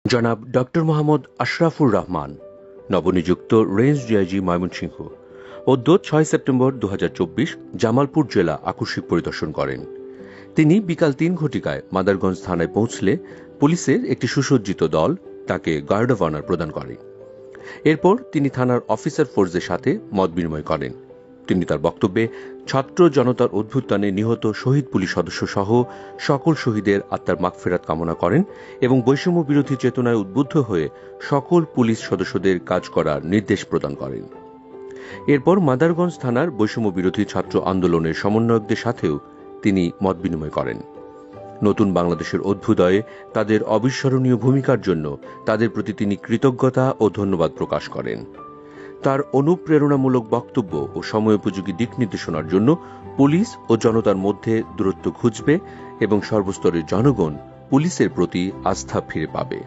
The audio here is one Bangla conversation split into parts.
জনাব ডক্টর মোহাম্মদ আশরাফুর রহমান, নবনিযুক্ত রেঞ্জ ডিআইজি ময়মনসিংহ, অদ্য ৬ সেপ্টেম্বর ২০২৪ জামালপুর জেলা আকস্মিক পরিদর্শন করেন। তিনি বিকাল ৩ ঘটিকায় মাদারগঞ্জ থানায় পৌঁছলে পুলিশের একটি সুসজ্জিত দল তাকে গার্ড অব অনার প্রদান করে। এরপর তিনি থানার অফিসার ফোর্সের সাথে মত বিনিময় করেন। তিনি তার বক্তব্যে ছাত্র জনতার অভ্যুত্থানে নিহত শহীদ পুলিশ সদস্য সহ সকল শহীদের আত্মার মাগফিরাত কামনা করেন এবং বৈষম্য বিরোধী চেতনায় উদ্বুদ্ধ হয়ে সকল পুলিশ সদস্যদের কাজ করার নির্দেশ প্রদান করেন। এরপর মাদারগঞ্জ থানার বৈষম্য বিরোধী ছাত্র আন্দোলনের সমন্বয়কদের সাথেও তিনি মত বিনিময় করেন। নতুন বাংলাদেশের অভ্যুদয়ে তাদের অবিস্মরণীয় ভূমিকার জন্য তাদের প্রতি তিনি কৃতজ্ঞতা ও ধন্যবাদ প্রকাশ করেন। তার অনুপ্রেরণামূলক বক্তব্য ও সময়োপযোগী দিক নির্দেশনার জন্য পুলিশ ও জনতার মধ্যে দূরত্ব ঘুচবে এবং সর্বস্তরের জনগণ পুলিশের প্রতি আস্থা ফিরে পাবে।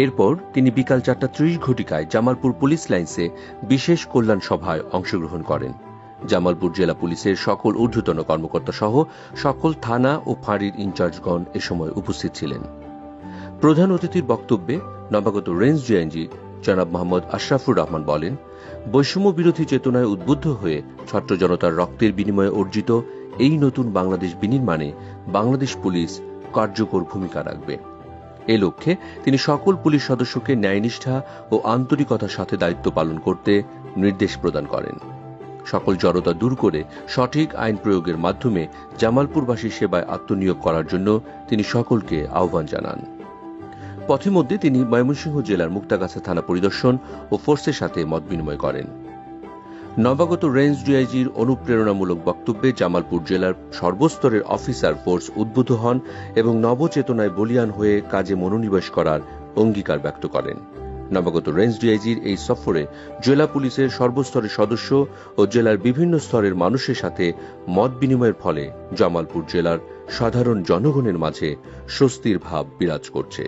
এরপর তিনি বিকাল ৪:৩০ ঘটিকায় জামালপুর পুলিশ লাইন্সে বিশেষ কল্যাণ সভায় অংশগ্রহণ করেন। জামালপুর জেলা পুলিশের সকল ঊর্ধ্বতন কর্মকর্তা সহ সকল থানা ও ফাঁড়ির ইনচার্জগণ এ সময় উপস্থিত ছিলেন। প্রধান অতিথির বক্তব্যে নবাগত রেঞ্জ ডিআইজি জনাব মোহাম্মদ আশরাফুর রহমান বলেন, বৈষম্য বিরোধী চেতনায় উদ্বুদ্ধ হয়ে ছাত্র জনতার রক্তের বিনিময়ে অর্জিত এই নতুন বাংলাদেশ বিনির্মাণে বাংলাদেশ পুলিশ কার্যকর ভূমিকা রাখবে। এ লক্ষ্যে তিনি সকল পুলিশ সদস্যকে ন্যায়নিষ্ঠা ও আন্তরিকতার সাথে দায়িত্ব পালন করতে নির্দেশ প্রদান করেন। সকল জড়তা দূর করে সঠিক আইন প্রয়োগের মাধ্যমে জামালপুরবাসীর সেবায় আত্মনিয়োগ করার জন্য তিনি সকলকে আহ্বান জানান। পথিমধ্যে তিনি ময়মনসিংহ জেলার মুক্তাগাছা থানা পরিদর্শন ও ফোর্সের সাথে মত বিনিময় করেন। নবাগত রেঞ্জ ডিআইজির অনুপ্রেরণামূলক বক্তব্যে জামালপুর জেলার সর্বস্তরের অফিসার ফোর্স উদ্বুদ্ধ হন এবং নবচেতনায় বলীয়ান হয়ে কাজে মনোনিবেশ করার অঙ্গীকার ব্যক্ত করেন। নবাগত রেঞ্জ ডিআইজির এই সফরে জেলা পুলিশের সর্বস্তরের সদস্য ও জেলার বিভিন্ন স্তরের মানুষের সাথে মত বিনিময়ের ফলে জামালপুর জেলার সাধারণ জনগণের মাঝে স্বস্তির ভাব বিরাজ করছে।